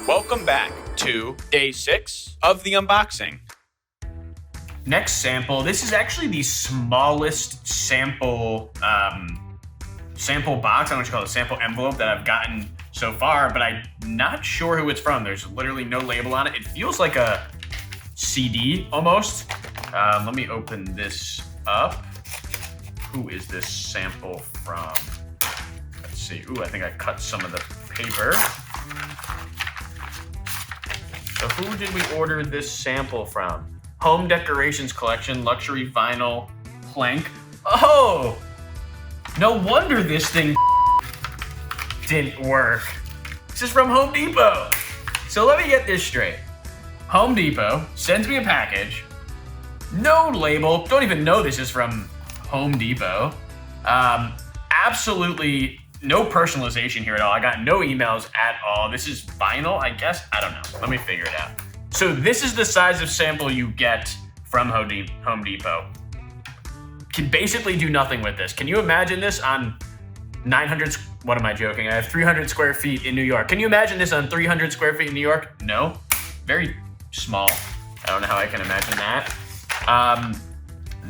Welcome back to day 6 of the unboxing. Next sample, this is actually the smallest sample sample box, I don't know what you call it, sample envelope that I've gotten so far, but I'm not sure who it's from. There's literally no label on it. It feels like a CD almost. Let me open this up. Who is this sample from? Let's see. Ooh, I think I cut some of the paper. So who did we order this sample from? Home Decorations Collection, Luxury Vinyl Plank. Oh! No wonder this thing didn't work. This is from Home Depot. So let me get this straight. Home Depot sends me a package. No label. Don't even know this is from Home Depot. Absolutely no personalization here at all. I got no emails at all. This is vinyl, I guess. I don't know. Let me figure it out. So this is the size of sample you get from Home Depot. Can basically do nothing with this. Can you imagine this on 900, what am I joking? I have 300 square feet in New York. Can you imagine this on 300 square feet in New York? No, very small. I don't know how I can imagine that.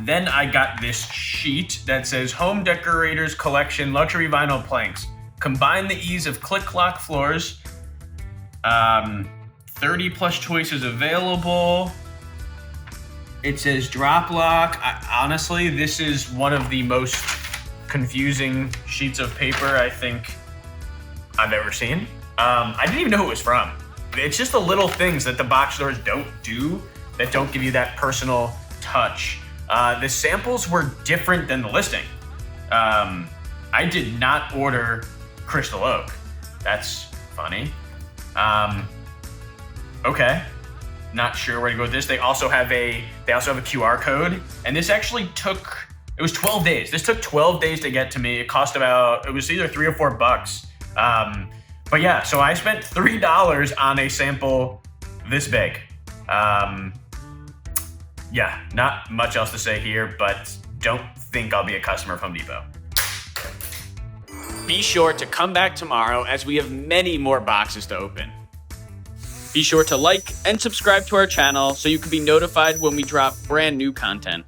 Then I got this sheet that says Home Decorators Collection Luxury Vinyl Planks. Combine the ease of click-clock floors. 30 plus choices available. It says drop lock. Honestly, this is one of the most confusing sheets of paper I think I've ever seen. I didn't even know who it was from. It's just the little things that the box stores don't do that don't give you that personal touch. The samples were different than the listing. I did not order Crystal Oak. That's funny. Okay. Not sure where to go with this. They also have a QR code, and this actually it was 12 days. This took 12 days to get to me. It cost it was either $3 or $4. But yeah, so I spent $3 on a sample this big. Yeah, not much else to say here, but don't think I'll be a customer of Home Depot. Be sure to come back tomorrow as we have many more boxes to open. Be sure to like and subscribe to our channel so you can be notified when we drop brand new content.